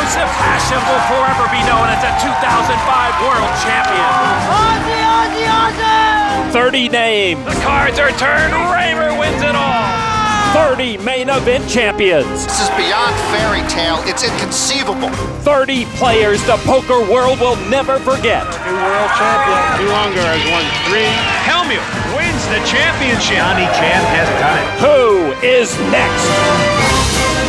explosive passion will forever be known as the 2005 World Champion. Ozzy, Ozzy, Ozzy! 30 names. The cards are turned, Raymer wins it all. 30 main event champions. This is beyond fairy tale. It's inconceivable. 30 players the poker world will never forget. New world champion. Luongo has won 3. Hellmuth wins the championship. Johnny Chan has done it. Who is next?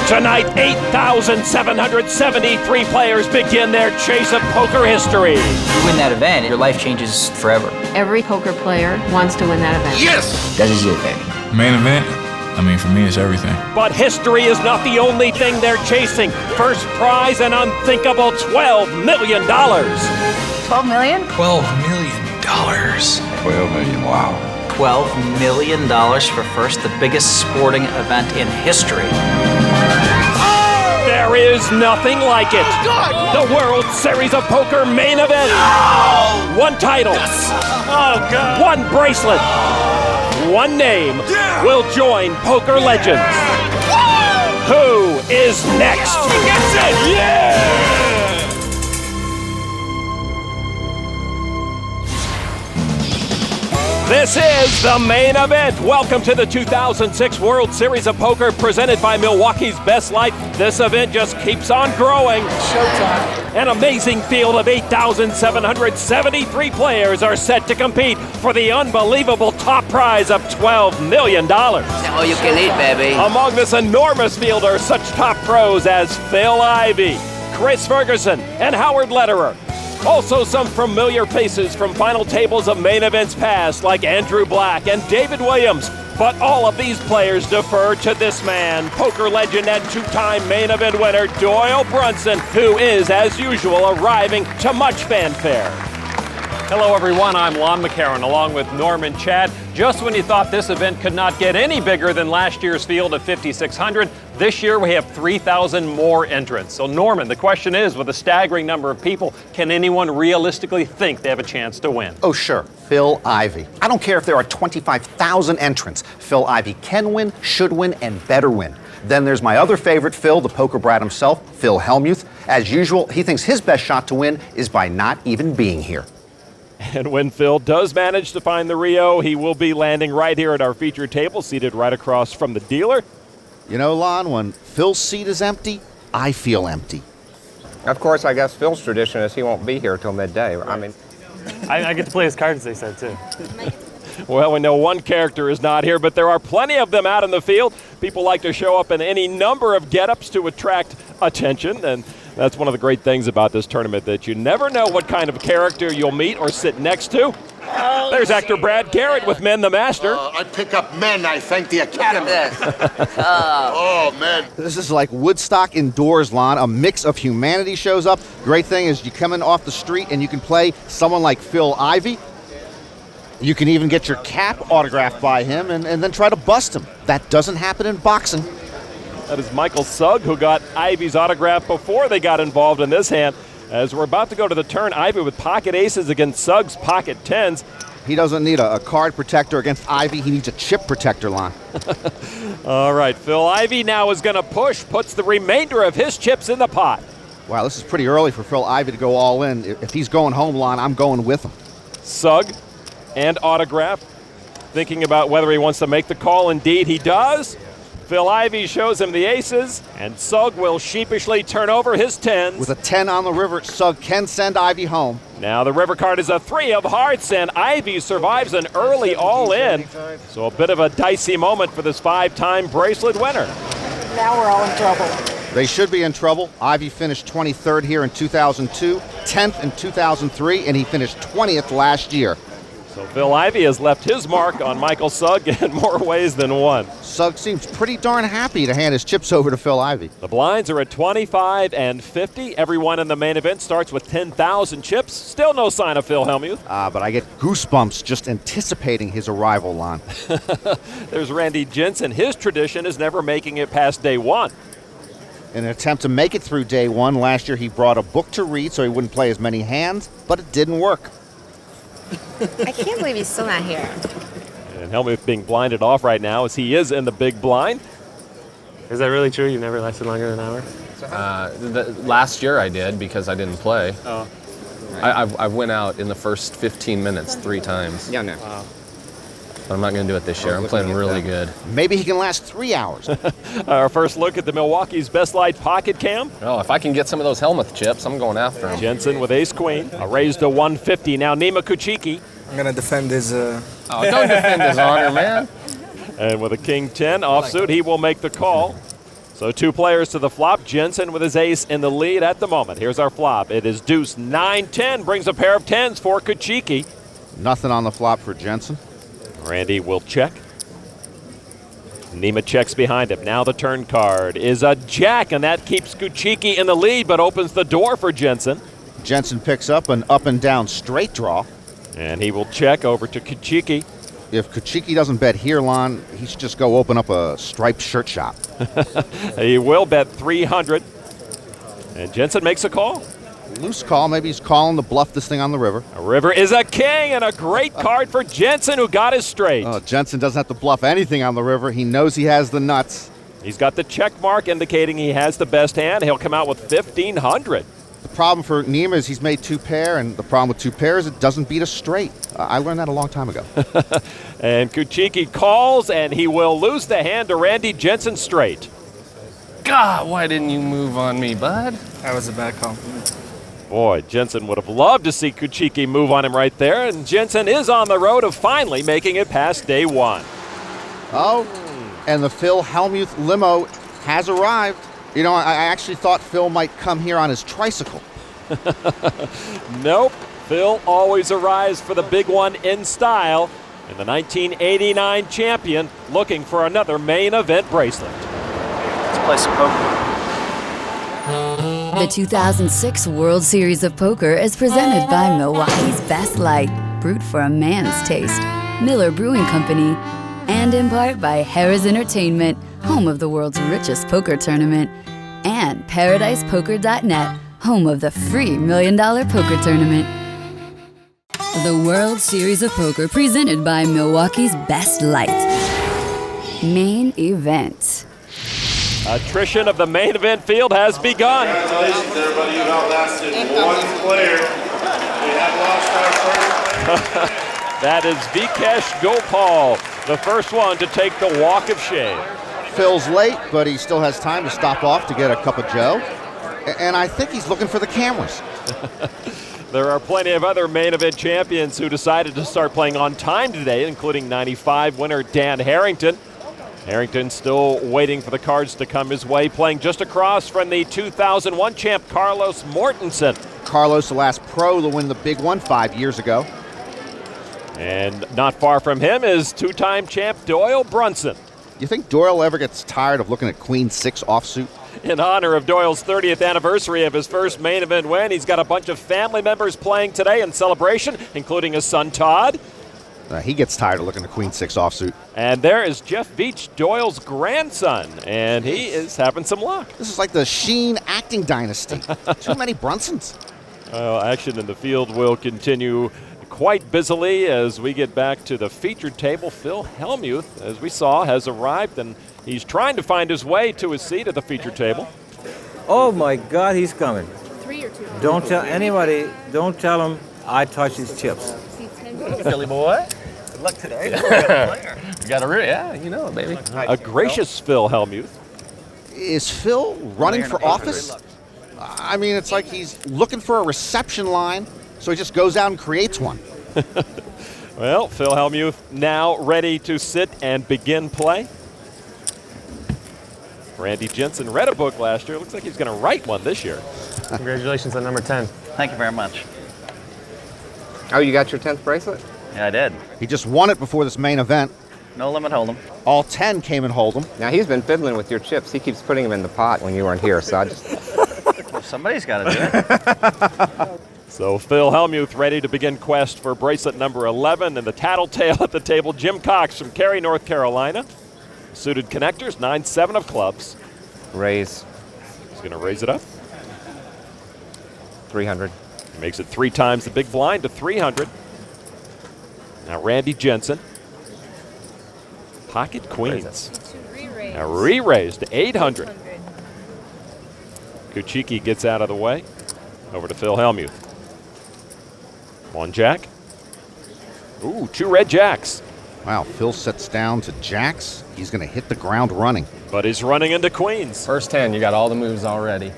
Tonight, 8,773 players begin their chase of poker history. You win that event, your life changes forever. Every poker player wants to win that event. Yes! That is it, baby. Main event? I mean, for me, it's everything. But history is not the only thing they're chasing. First prize, an unthinkable $12 million. 12 million? $12 million. 12 million, wow. $12 million for first, the biggest sporting event in history. There is nothing like it. The World Series of Poker main event. One title. Oh, God. One bracelet. One name will join poker legends. Who is next? He gets it! Yeah! This is the main event. Welcome to the 2006 World Series of Poker presented by Milwaukee's Best Light. This event just keeps on growing. Showtime. An amazing field of 8,773 players are set to compete for the unbelievable top prize of $12 million. All you can eat, baby. Among this enormous field are such top pros as Phil Ivey, Chris Ferguson, and Howard Lederer. Also some familiar faces from final tables of main events past like Andrew Black and David Williams. But all of these players defer to this man, poker legend and two-time main event winner Doyle Brunson, who is, as usual, arriving to much fanfare. Hello, everyone. I'm Lon McCarron, along with Norman Chad. Just when you thought this event could not get any bigger than last year's field of 5,600, this year we have 3,000 more entrants. So, Norman, the question is, with a staggering number of people, can anyone realistically think they have a chance to win? Oh, sure. Phil Ivey. I don't care if there are 25,000 entrants. Phil Ivey can win, should win, and better win. Then there's my other favorite Phil, the poker brat himself, Phil Hellmuth. As usual, he thinks his best shot to win is by not even being here. And when Phil does manage to find the Rio, he will be landing right here at our featured table, seated right across from the dealer. You know, Lon, when Phil's seat is empty, I feel empty. Of course, I guess Phil's tradition is he won't be here till midday. I mean, I get to play his cards, they said, too. Well, we know one character is not here, but there are plenty of them out in the field. People like to show up in any number of get-ups to attract attention, and that's one of the great things about this tournament, that you never know what kind of character you'll meet or sit next to. There's actor Brad Garrett with Men the Master. I pick up men, I thank the Academy. Oh, man. This is like Woodstock indoors, Lon. A mix of humanity shows up. Great thing is you come in off the street and you can play someone like Phil Ivey. You can even get your cap autographed by him and then try to bust him. That doesn't happen in boxing. That is Michael Sugg, who got Ivey's autograph before they got involved in this hand. As we're about to go to the turn, Ivey with pocket aces against Sugg's pocket tens. He doesn't need a card protector against Ivey. He needs a chip protector, Lon. All right, Phil Ivey now is going to push, puts the remainder of his chips in the pot. Wow, this is pretty early for Phil Ivey to go all in. If he's going home, Lon, I'm going with him. Sugg and autograph, thinking about whether he wants to make the call. Indeed, he does. Phil Ivey shows him the aces, and Sugg will sheepishly turn over his tens. With a 10 on the river, Sugg can send Ivey home. Now the river card is a 3 of hearts, and Ivey survives an early all-in. So a bit of a dicey moment for this 5-time bracelet winner. Now we're all in trouble. They should be in trouble. Ivey finished 23rd here in 2002, 10th in 2003, and he finished 20th last year. So Phil Ivey has left his mark on Michael Sugg in more ways than one. Sugg seems pretty darn happy to hand his chips over to Phil Ivey. The blinds are at 25 and 50. Everyone in the main event starts with 10,000 chips. Still no sign of Phil Hellmuth. But I get goosebumps just anticipating his arrival, Lon. There's Randy Jensen. His tradition is never making it past day one. In an attempt to make it through day one, last year he brought a book to read so he wouldn't play as many hands, but it didn't work. I can't believe he's still not here. And Hellmuth being blinded off right now as he is in the big blind. Is that really true? You never lasted longer than an hour? Last year I did because I didn't play. Oh. I went out in the first 15 minutes 3 times. Yeah, no. Wow. But I'm not going to do it this year. I'm playing really good. Maybe he can last 3 hours. Our first look at the Milwaukee's Best Light Pocket Cam. Oh, if I can get some of those Hellmuth chips, I'm going after him. Jensen with ace-queen. Raised to 150. Now Nima Kuchiki. I'm going to defend his... Oh, don't defend his honor, man. And with a king-10 offsuit, he will make the call. So 2 players to the flop. Jensen with his ace in the lead at the moment. Here's our flop. It is deuce 9-10. Brings a pair of 10s for Kuchiki. Nothing on the flop for Jensen. Randy will check. Nima checks behind him. Now the turn card is a jack, and that keeps Kuchiki in the lead, but opens the door for Jensen. Jensen picks up an up and down straight draw. And he will check over to Kuchiki. If Kuchiki doesn't bet here, Lon, he should just go open up a striped shirt shop. He will bet 300. And Jensen makes a call. Loose call. Maybe he's calling to bluff this thing on the river. A river is a king, and a great card for Jensen, who got his straight. Jensen doesn't have to bluff anything on the river. He knows he has the nuts. He's got the check mark indicating he has the best hand. He'll come out with 1,500. The problem for Nima is he's made 2 pair, and the problem with 2 pairs, it doesn't beat a straight. I learned that a long time ago. And Kuchiki calls, and he will lose the hand to Randy Jensen straight. God, why didn't you move on me, bud? That was a bad call. Boy, Jensen would have loved to see Kuchiki move on him right there, and Jensen is on the road of finally making it past day 1. Oh, and the Phil Hellmuth limo has arrived. You know, I actually thought Phil might come here on his tricycle. Nope. Phil always arrives for the big one in style, and the 1989 champion looking for another main event bracelet. Let's play some poker. The 2006 World Series of Poker is presented by Milwaukee's Best Light, brewed for a man's taste, Miller Brewing Company, and in part by Harris Entertainment, home of the world's richest poker tournament, and ParadisePoker.net, home of the free $1 Million Poker Tournament. The World Series of Poker presented by Milwaukee's Best Light. Main Event. Attrition of the main event field has begun. Congratulations, everybody. You've outlasted 1 player. We have lost our first player. That is Vikesh Gopal, the first one to take the walk of shame. Phil's late, but he still has time to stop off to get a cup of joe. And I think he's looking for the cameras. There are plenty of other main event champions who decided to start playing on time today, including 95 winner Dan Harrington. Harrington still waiting for the cards to come his way, playing just across from the 2001 champ Carlos Mortensen. Carlos, the last pro to win the big one 5 years ago. And not far from him is 2-time champ Doyle Brunson. You think Doyle ever gets tired of looking at Queen 6 offsuit? In honor of Doyle's 30th anniversary of his first main event win, he's got a bunch of family members playing today in celebration, including his son Todd. He gets tired of looking at Queen 6 offsuit. And there is Jeff Beach, Doyle's grandson, and he is having some luck. This is like the Sheen acting dynasty. Too many Brunsons. Action in the field will continue quite busily as we get back to the featured table. Phil Hellmuth, as we saw, has arrived, and he's trying to find his way to his seat at the featured table. Oh my God, he's coming. 3 or 2? Don't tell anybody, don't tell him I touched his chips. Philly boy. Good luck today. You got a yeah, you know it, baby. A gracious Phil Hellmuth. Is Phil running for office? I mean, it's like he's looking for a reception line, so he just goes out and creates one. Well, Phil Hellmuth now ready to sit and begin play. Randy Jensen read a book last year. Looks like he's going to write one this year. Congratulations on number 10. Thank you very much. Oh, you got your 10th bracelet? Yeah, I did. He just won it before this main event. No limit hold'em. All 10 came in hold'em. Now, he's been fiddling with your chips. He keeps putting them in the pot when you weren't here, so I just... Well, somebody's got to do it. So Phil Hellmuth ready to begin quest for bracelet number 11, and the tattletale at the table, Jim Cox from Cary, North Carolina. Suited connectors, 9-7 of clubs. Raise. He's going to raise it up. 300. Makes it 3 times the big blind to 300. Now Randy Jensen. Pocket queens. A re-raise to 800. Kuchiki gets out of the way. Over to Phil Hellmuth. One jack. Ooh, 2 red jacks. Wow, Phil sets down to jacks. He's going to hit the ground running. But he's running into queens. First hand, you got all the moves already.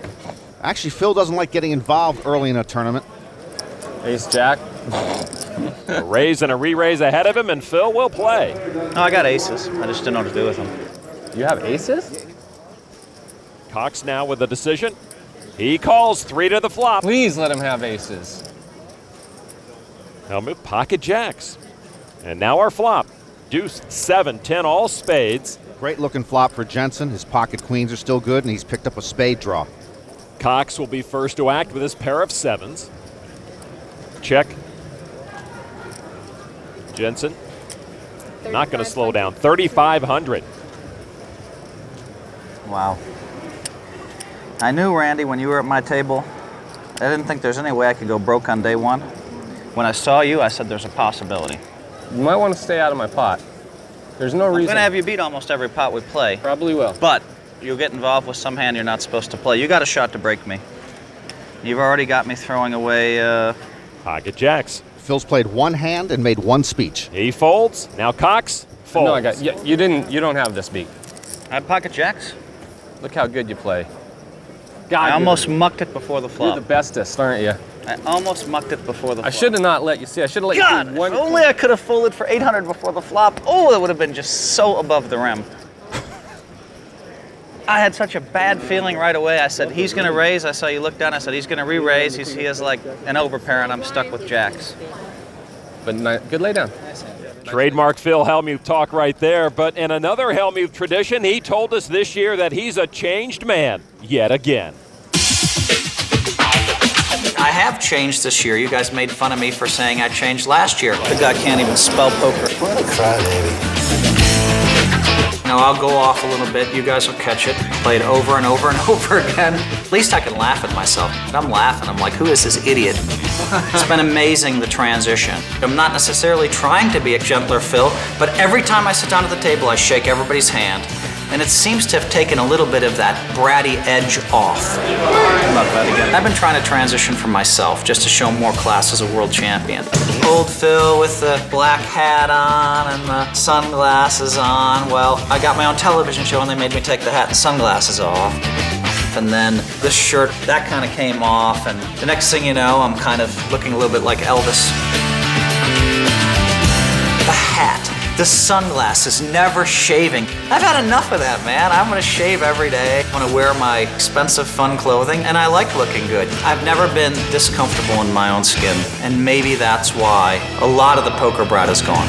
Actually, Phil doesn't like getting involved early in a tournament. Ace jack. A raise and a re-raise ahead of him, and Phil will play. No, I got aces. I just didn't know what to do with them. You have aces? Cox now with the decision. He calls 3 to the flop. Please let him have aces. Hellmuth pocket jacks. And now our flop. Deuce, 7, 10, all spades. Great looking flop for Jensen. His pocket queens are still good, and he's picked up a spade draw. Cox will be first to act with his pair of 7s. Check. Jensen. Not going to slow down. 3,500. Wow. I knew, Randy, when you were at my table, I didn't think there's any way I could go broke on day one. When I saw you, I said there's a possibility. You might want to stay out of my pot. There's no reason. I'm going to have you beat almost every pot we play. Probably will. But you'll get involved with some hand you're not supposed to play. You got a shot to break me. You've already got me throwing away, Pocket jacks. Phil's played one hand and made one speech. He folds. Now Cox folds. No, I got you. You don't have this beat. I had pocket jacks. Look how good you play. God, I almost mucked it before the flop. You're the bestest, aren't you? I almost mucked it before the flop. I should have not let you see. I should have let God, you see one. if only I could have folded for 800 before the flop. Oh, it would have been just so above the rim. I had such a bad feeling right away. I said, he's going to raise. I saw you look down. I said, he's going to re-raise. He has like an overpair, and I'm stuck with jacks. But good lay down. Trademark Phil Hellmuth talk right there. But in another Hellmuth tradition, he told us this year that he's a changed man yet again. I have changed this year. You guys made fun of me for saying I changed last year. The guy can't even spell poker. What a crybaby. You know, I'll go off a little bit. You guys will catch it. Play it over and over and over again. At least I can laugh at myself. And I'm laughing. I'm like, who is this idiot? It's been amazing, the transition. I'm not necessarily trying to be a gentler Phil, but every time I sit down at the table, I shake everybody's hand. And it seems to have taken a little bit of that bratty edge off. I've been trying to transition for myself, just to show more class as a world champion. Old Phil with the black hat on and the sunglasses on. Well, I got my own television show and they made me take the hat and sunglasses off. And then this shirt, that kind of came off, and the next thing you know, I'm kind of looking a little bit like Elvis. The hat. The sunglasses, never shaving. I've had enough of that, man. I'm gonna shave every day. I'm gonna wear my expensive, fun clothing, and I like looking good. I've never been this comfortable in my own skin, and maybe that's why a lot of the poker brat is gone.